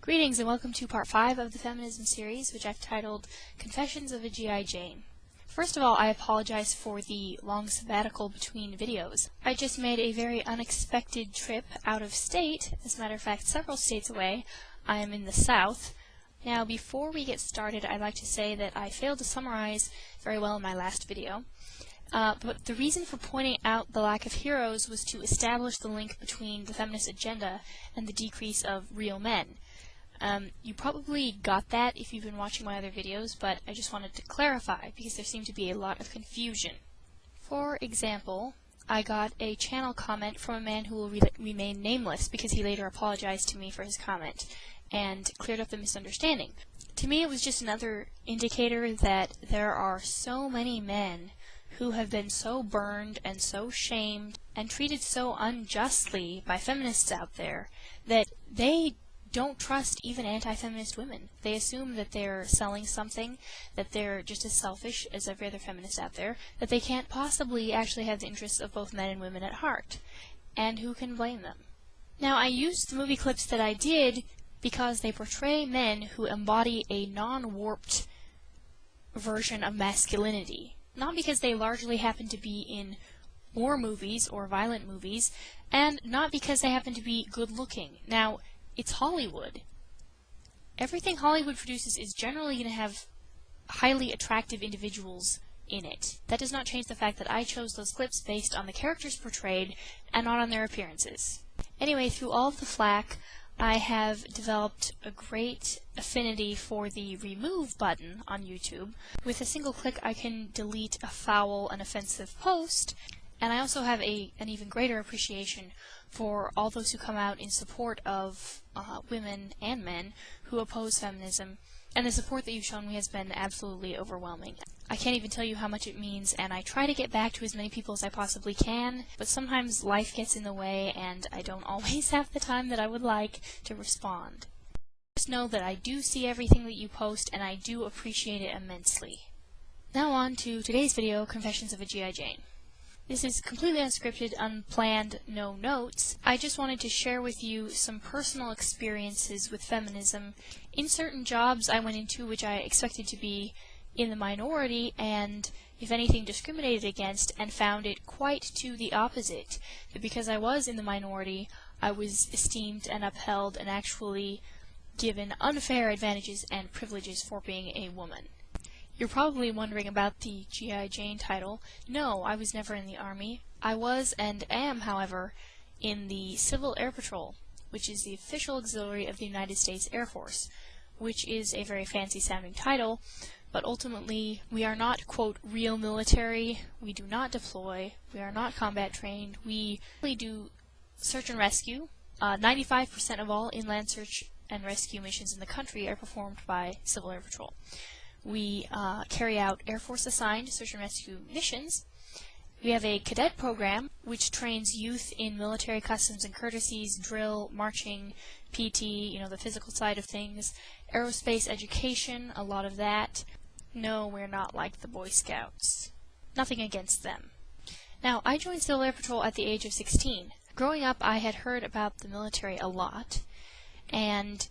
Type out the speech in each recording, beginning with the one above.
Greetings and welcome to part 5 of the Feminism series, which I've titled Confessions of a G.I. Jane. First of all, I apologize for the long sabbatical between videos. I just made a very unexpected trip out of state, as a matter of fact several states away. I am in the South. Now before we get started, I'd like to say that I failed to summarize very well in my last video. But the reason for pointing out the lack of heroes was to establish the link between the feminist agenda and the decrease of real men. You probably got that if you've been watching my other videos, but I just wanted to clarify because there seemed to be a lot of confusion. For example, I got a channel comment from a man who will remain nameless because he later apologized to me for his comment and cleared up the misunderstanding. To me, it was just another indicator that there are so many men who have been so burned and so shamed and treated so unjustly by feminists out there that they don't trust even anti-feminist women. They assume that they're selling something, that they're just as selfish as every other feminist out there, that they can't possibly actually have the interests of both men and women at heart. And who can blame them? Now, I used the movie clips that I did because they portray men who embody a non-warped version of masculinity. Not because they largely happen to be in war movies or violent movies, and not because they happen to be good-looking. Now, it's Hollywood. Everything Hollywood produces is generally going to have highly attractive individuals in it. That does not change the fact that I chose those clips based on the characters portrayed and not on their appearances. Anyway, through all of the flack, I have developed a great affinity for the remove button on YouTube. With a single click I can delete a foul and offensive post, and I also have an even greater appreciation for all those who come out in support of women and men who oppose feminism, and the support that you've shown me has been absolutely overwhelming. I can't even tell you how much it means, and I try to get back to as many people as I possibly can, but sometimes life gets in the way and I don't always have the time that I would like to respond. Just know that I do see everything that you post, and I do appreciate it immensely. Now on to today's video, Confessions of a G.I. Jane. This is completely unscripted, unplanned, no notes. I just wanted to share with you some personal experiences with feminism in certain jobs I went into which I expected to be in the minority and, if anything, discriminated against, and found it quite to the opposite. That because I was in the minority, I was esteemed and upheld and actually given unfair advantages and privileges for being a woman. You're probably wondering about the G.I. Jane title. No, I was never in the Army. I was and am, however, in the Civil Air Patrol, which is the official auxiliary of the United States Air Force, which is a very fancy-sounding title, but ultimately we are not, quote, real military. We do not deploy. We are not combat trained. We really do search and rescue. 95% of all inland search and rescue missions in the country are performed by Civil Air Patrol. We carry out Air Force-assigned search and rescue missions. We have a cadet program which trains youth in military customs and courtesies, drill, marching, PT, the physical side of things, aerospace education, a lot of that. No, we're not like the Boy Scouts. Nothing against them. Now, I joined Civil Air Patrol at the age of 16. Growing up, I had heard about the military a lot, and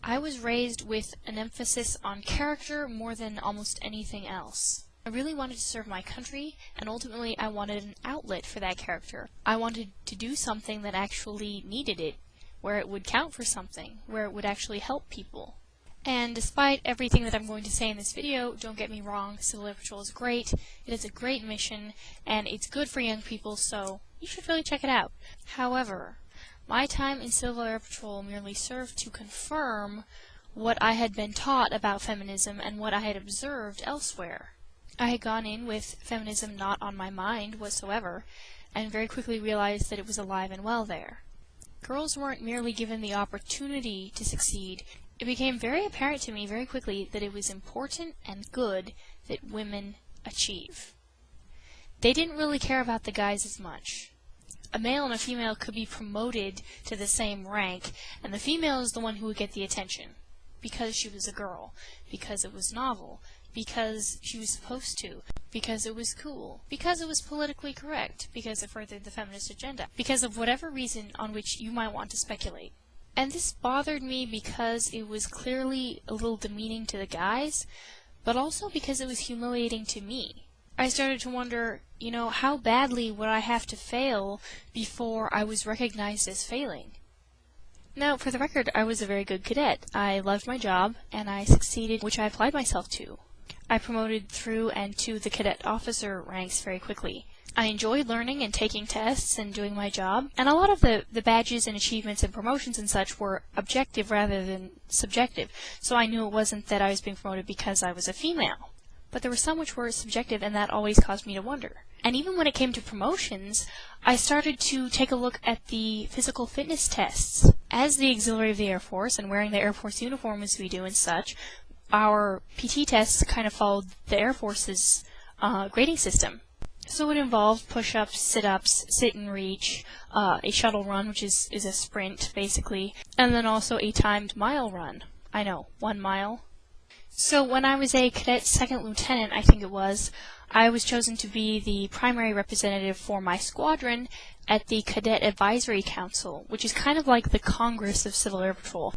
I was raised with an emphasis on character more than almost anything else. I really wanted to serve my country, and ultimately I wanted an outlet for that character. I wanted to do something that actually needed it, where it would count for something, where it would actually help people. And despite everything that I'm going to say in this video, don't get me wrong, Civil Air Patrol is great, it is a great mission, and it's good for young people, so you should really check it out. However, my time in Civil Air Patrol merely served to confirm what I had been taught about feminism and what I had observed elsewhere. I had gone in with feminism not on my mind whatsoever, and very quickly realized that it was alive and well there. Girls weren't merely given the opportunity to succeed. It became very apparent to me very quickly that it was important and good that women achieve. They didn't really care about the guys as much. A male and a female could be promoted to the same rank, and the female is the one who would get the attention, because she was a girl, because it was novel, because she was supposed to, because it was cool, because it was politically correct, because it furthered the feminist agenda, because of whatever reason on which you might want to speculate. And this bothered me because it was clearly a little demeaning to the guys, but also because it was humiliating to me. I started to wonder, how badly would I have to fail before I was recognized as failing? Now, for the record, I was a very good cadet. I loved my job, and I succeeded, which I applied myself to. I promoted through and to the cadet officer ranks very quickly. I enjoyed learning and taking tests and doing my job, and a lot of the badges and achievements and promotions and such were objective rather than subjective, so I knew it wasn't that I was being promoted because I was a female. But there were some which were subjective, and that always caused me to wonder. And even when it came to promotions, I started to take a look at the physical fitness tests. As the auxiliary of the Air Force, and wearing the Air Force uniform as we do and such, our PT tests kind of followed the Air Force's grading system. So it involved push-ups, sit-ups, sit and reach, a shuttle run, which is a sprint, basically, and then also a timed mile run. I know, 1 mile. So when I was a cadet second lieutenant, I think it was, I was chosen to be the primary representative for my squadron at the Cadet Advisory Council, which is kind of like the Congress of Civil Air Patrol.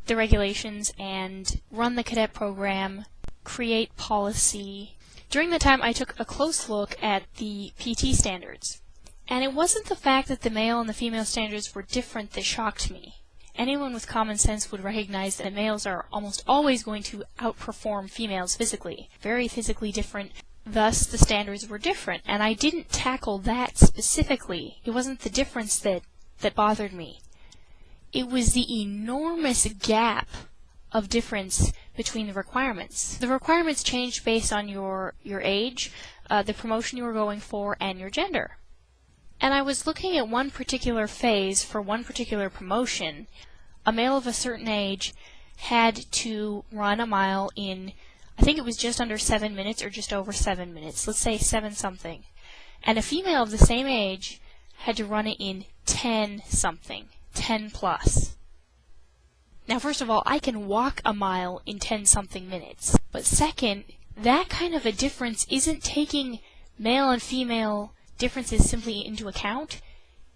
The regulations and run the cadet program, create policy. During the time, I took a close look at the PT standards. And it wasn't the fact that the male and the female standards were different that shocked me. Anyone with common sense would recognize that males are almost always going to outperform females physically. Very physically different. Thus, the standards were different. And I didn't tackle that specifically. It wasn't the difference that bothered me. It was the enormous gap of difference between the requirements. The requirements changed based on your age, the promotion you were going for, and your gender. And I was looking at one particular phase for one particular promotion. A male of a certain age had to run a mile in, I think it was just under 7 minutes or just over 7 minutes. Let's say 7 something. And a female of the same age had to run it in 10 something. 10 plus. Now, first of all, I can walk a mile in 10 something minutes. But second, that kind of a difference isn't taking male and female differences simply into account.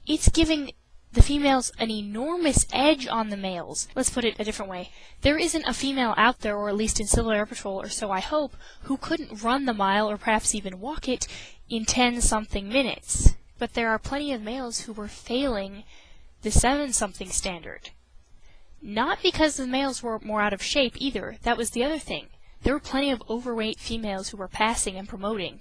It's giving the females an enormous edge on the males. Let's put it a different way. There isn't a female out there, or at least in Civil Air Patrol, or so I hope, who couldn't run the mile or perhaps even walk it in 10 something minutes. But there are plenty of males who were failing the 7 something standard. Not because the males were more out of shape either. That was the other thing. There were plenty of overweight females who were passing and promoting.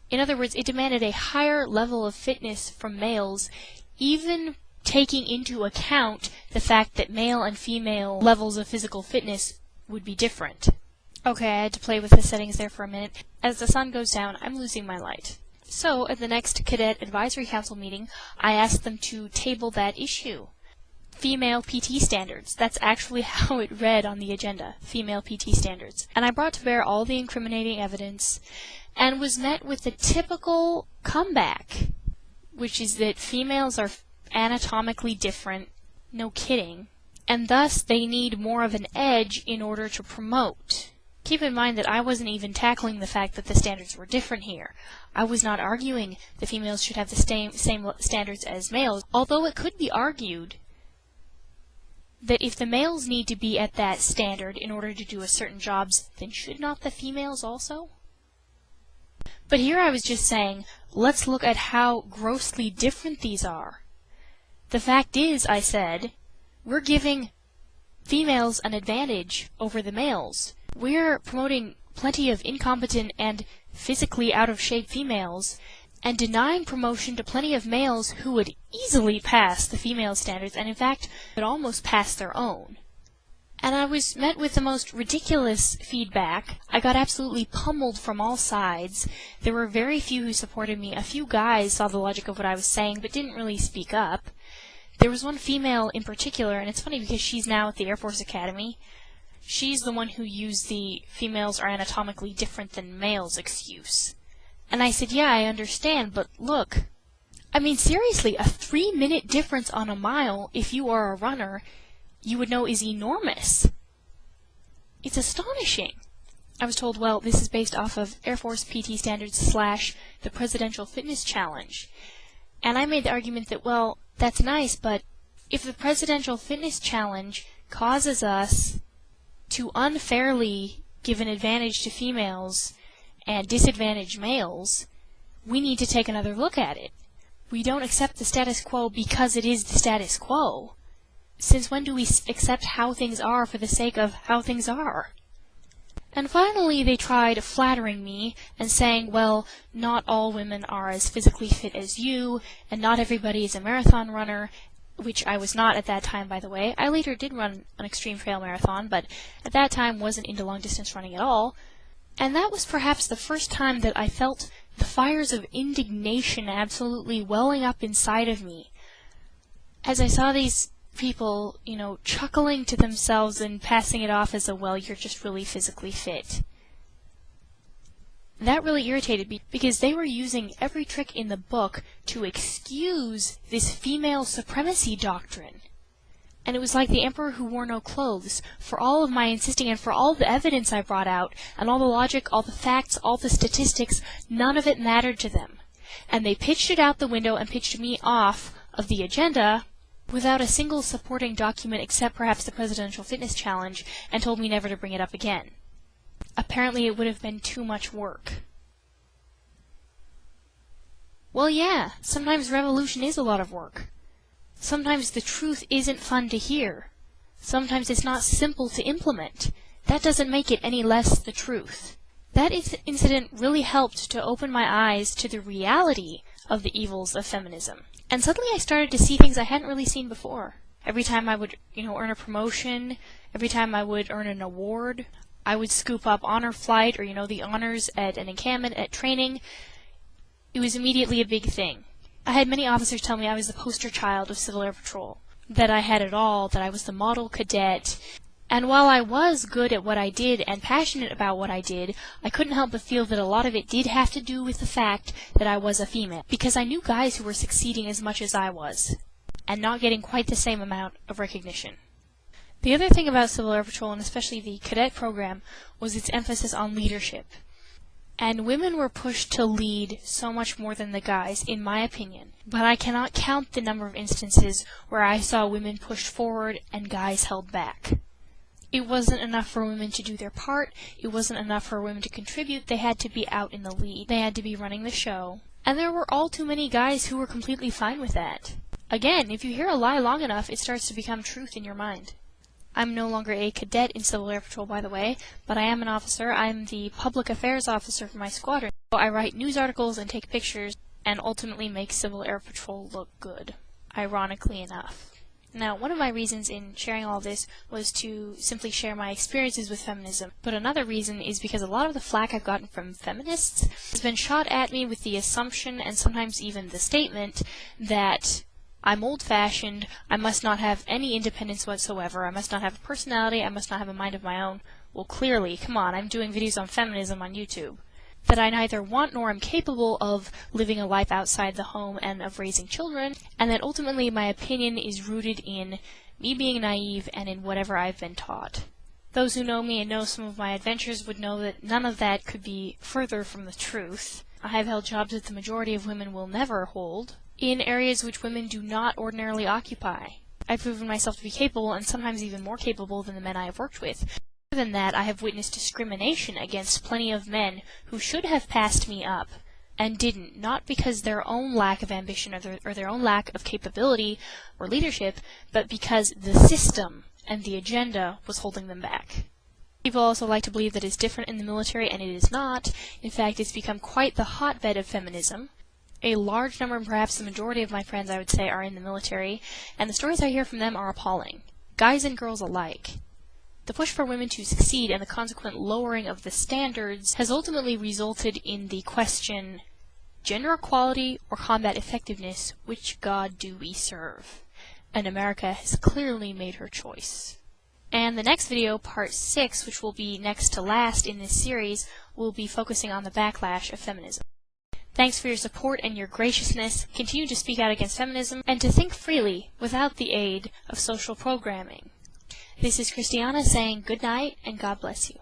In other words, it demanded a higher level of fitness from males, even taking into account the fact that male and female levels of physical fitness would be different. Okay, I had to play with the settings there for a minute. As the sun goes down, I'm losing my light. So, at the next Cadet Advisory Council meeting, I asked them to table that issue. Female PT standards. That's actually how it read on the agenda. Female PT standards. And I brought to bear all the incriminating evidence, and was met with the typical comeback, which is that females are anatomically different, no kidding, and thus they need more of an edge in order to promote. Keep in mind that I wasn't even tackling the fact that the standards were different here. I was not arguing the females should have the same standards as males, although it could be argued that if the males need to be at that standard in order to do a certain jobs, then should not the females also? But here I was just saying, let's look at how grossly different these are. The fact is, I said, we're giving females an advantage over the males. We're promoting plenty of incompetent and physically out-of-shape females, and denying promotion to plenty of males who would easily pass the female standards, and in fact, would almost pass their own. And I was met with the most ridiculous feedback. I got absolutely pummeled from all sides. There were very few who supported me. A few guys saw the logic of what I was saying, but didn't really speak up. There was one female in particular, and it's funny because she's now at the Air Force Academy. She's the one who used the females are anatomically different than males excuse. And I said, yeah, I understand, but look, I mean, seriously, a 3-minute difference on a mile, if you are a runner, you would know is enormous. It's astonishing. I was told, well, this is based off of Air Force PT standards / the Presidential Fitness Challenge. And I made the argument that, well, that's nice, but If the presidential fitness challenge causes us to unfairly give an advantage to females and disadvantage males, we need to take another look at it. We don't accept the status quo because it is the status quo. Since when do we accept how things are for the sake of how things are? And finally, they tried flattering me and saying, well, not all women are as physically fit as you, and not everybody is a marathon runner, which I was not at that time, by the way. I later did run an extreme trail marathon, but at that time wasn't into long-distance running at all. And that was perhaps the first time that I felt the fires of indignation absolutely welling up inside of me, as I saw these people, chuckling to themselves and passing it off as well, you're just really physically fit. That really irritated me because they were using every trick in the book to excuse this female supremacy doctrine. And it was like the emperor who wore no clothes. For all of my insisting and for all the evidence I brought out, and all the logic, all the facts, all the statistics, none of it mattered to them. And they pitched it out the window and pitched me off of the agenda without a single supporting document except perhaps the Presidential Fitness Challenge, and told me never to bring it up again. Apparently it would have been too much work. Well, yeah, sometimes revolution is a lot of work. Sometimes the truth isn't fun to hear. Sometimes it's not simple to implement. That doesn't make it any less the truth. That incident really helped to open my eyes to the reality of the evils of feminism. And suddenly I started to see things I hadn't really seen before. Every time I would, earn a promotion, every time I would earn an award, I would scoop up honor flight or, the honors at an encampment, at training. It was immediately a big thing. I had many officers tell me I was the poster child of Civil Air Patrol, that I had it all, that I was the model cadet. And while I was good at what I did and passionate about what I did, I couldn't help but feel that a lot of it did have to do with the fact that I was a female, because I knew guys who were succeeding as much as I was, and not getting quite the same amount of recognition. The other thing about Civil Air Patrol, and especially the cadet program, was its emphasis on leadership. And women were pushed to lead so much more than the guys, in my opinion. But I cannot count the number of instances where I saw women pushed forward and guys held back. It wasn't enough for women to do their part, it wasn't enough for women to contribute, they had to be out in the lead, they had to be running the show. And there were all too many guys who were completely fine with that. Again, if you hear a lie long enough, it starts to become truth in your mind. I'm no longer a cadet in Civil Air Patrol, by the way, but I am an officer. I'm the public affairs officer for my squadron. So I write news articles and take pictures, and ultimately make Civil Air Patrol look good, ironically enough. Now, one of my reasons in sharing all this was to simply share my experiences with feminism, but another reason is because a lot of the flack I've gotten from feminists has been shot at me with the assumption, and sometimes even the statement, that I'm old-fashioned, I must not have any independence whatsoever, I must not have a personality, I must not have a mind of my own. Well, clearly, come on, I'm doing videos on feminism on YouTube. That I neither want nor am capable of living a life outside the home and of raising children, and that ultimately my opinion is rooted in me being naive and in whatever I've been taught. Those who know me and know some of my adventures would know that none of that could be further from the truth. I have held jobs that the majority of women will never hold, in areas which women do not ordinarily occupy. I've proven myself to be capable, and sometimes even more capable than the men I have worked with. Other than that, I have witnessed discrimination against plenty of men who should have passed me up, and didn't, not because their own lack of ambition or their own lack of capability or leadership, but because the system and the agenda was holding them back. People also like to believe that it's different in the military, and it is not. In fact, it's become quite the hotbed of feminism. A large number, and perhaps the majority of my friends, I would say, are in the military, and the stories I hear from them are appalling. Guys and girls alike. The push for women to succeed and the consequent lowering of the standards has ultimately resulted in the question, gender equality or combat effectiveness, which God do we serve? And America has clearly made her choice. And the next video, part 6, which will be next to last in this series, will be focusing on the backlash of feminism. Thanks for your support and your graciousness. Continue to speak out against feminism and to think freely without the aid of social programming. This is ChristyOMisty saying good night and God bless you.